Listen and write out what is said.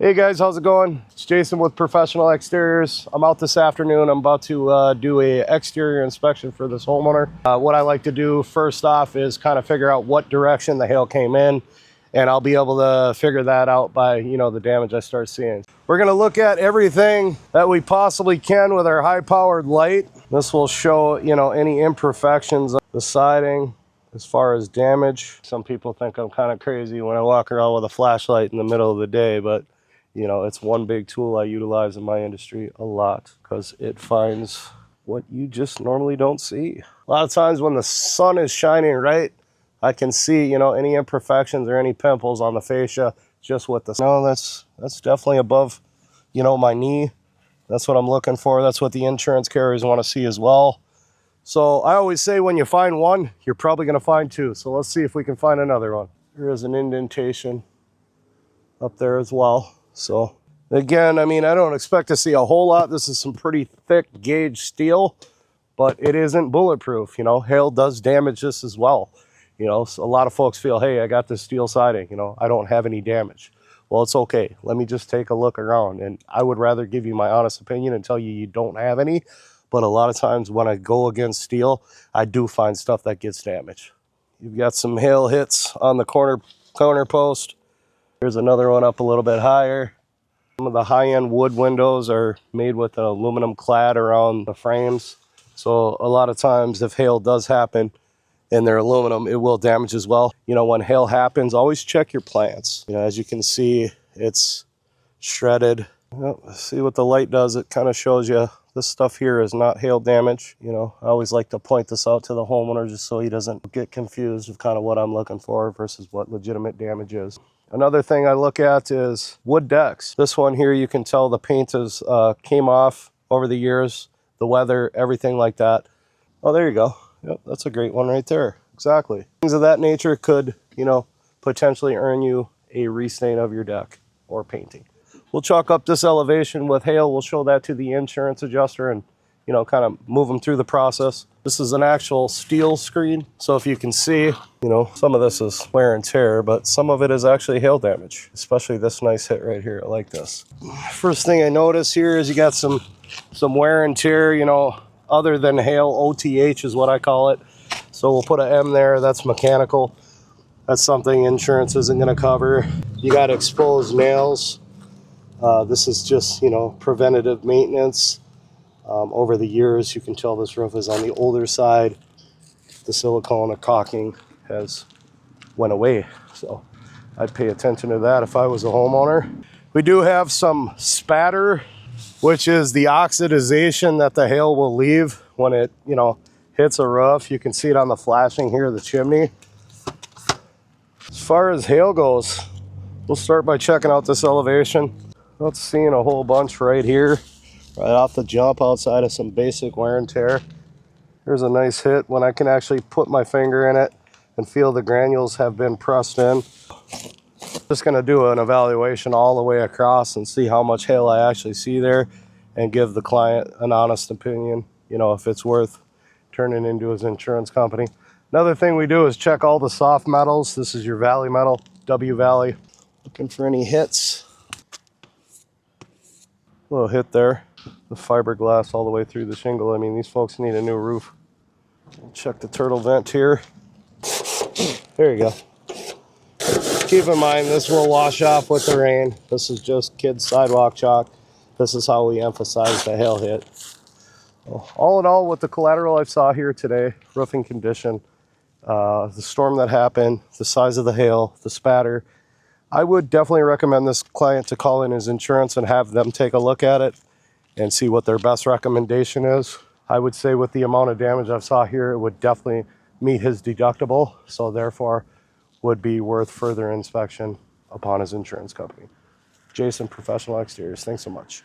Hey guys, how's it going? It's Jason with Professional Exteriors. I'm out this afternoon. I'm about to do a exterior inspection for this homeowner. What I like to do first off is kind of figure out what direction the hail came in, and I'll be able to figure that out by, the damage I start seeing. We're gonna look at everything that we possibly can with our high-powered light. This will show, any imperfections of the siding as far as damage. Some people think I'm kind of crazy when I walk around with a flashlight in the middle of the day, but it's one big tool I utilize in my industry a lot because it finds what you just normally don't see. A lot of times when the sun is shining right, I can see, any imperfections or any pimples on the fascia just with the sun. No, that's definitely above, my knee. That's what I'm looking for. That's what the insurance carriers want to see as well. So I always say when you find one, you're probably going to find two. So let's see if we can find another one. There is an indentation up there as well. So again, I don't expect to see a whole lot. This is some pretty thick gauge steel, but it isn't bulletproof. Hail does damage this as well. So a lot of folks feel, hey, I got this steel siding, I don't have any damage. Well, it's okay. Let me just take a look around. And I would rather give you my honest opinion and tell you you don't have any. But a lot of times when I go against steel, I do find stuff that gets damaged. You've got some hail hits on the corner post. Here's another one up a little bit higher. Some of the high-end wood windows are made with an aluminum clad around the frames. So a lot of times if hail does happen and they're aluminum, it will damage as well. When hail happens, always check your plants. As you can see, it's shredded. See what the light does. It kind of shows you this stuff here is not hail damage. I always like to point this out to the homeowner just so he doesn't get confused of kind of what I'm looking for versus what legitimate damage is. Another thing I look at is wood decks. This one here, you can tell the paint is came off over the years, the weather, everything like that. Oh, there you go. Yep, that's a great one right there. Exactly. Things of that nature could, potentially earn you a restain of your deck or painting. We'll chalk up this elevation with hail. We'll show that to the insurance adjuster and, kind of move them through the process. This is an actual steel screen. So if you can see, some of this is wear and tear, but some of it is actually hail damage, especially this nice hit right here. I like this. First thing I notice here is you got some wear and tear, other than hail. OTH is what I call it. So we'll put an M there. That's mechanical. That's something insurance isn't going to cover. You got exposed nails. This is just, preventative maintenance. Over the years, you can tell this roof is on the older side. The silicone or caulking has went away. So I'd pay attention to that if I was a homeowner. We do have some spatter, which is the oxidization that the hail will leave when it, hits a roof. You can see it on the flashing here, the chimney. As far as hail goes, we'll start by checking out this elevation. Let's see a whole bunch right here, right off the jump outside of some basic wear and tear. Here's a nice hit when I can actually put my finger in it and feel the granules have been pressed in. Just gonna do an evaluation all the way across and see how much hail I actually see there and give the client an honest opinion, if it's worth turning into his insurance company. Another thing we do is check all the soft metals. This is your valley metal, W valley. Looking for any hits. Little hit there. The fiberglass all the way through the shingle. These folks need a new roof. Check the turtle vent here. There you go. Keep in mind, this will wash off with the rain. This is just kids' sidewalk chalk. This is how we emphasize the hail hit. So, all in all, with the collateral I saw here today, roofing condition, the storm that happened, the size of the hail, the spatter, I would definitely recommend this client to call in his insurance and have them take a look at it and see what their best recommendation is. I would say with the amount of damage I saw here, it would definitely meet his deductible, so therefore would be worth further inspection upon his insurance company. Jason, Professional Exteriors, thanks so much.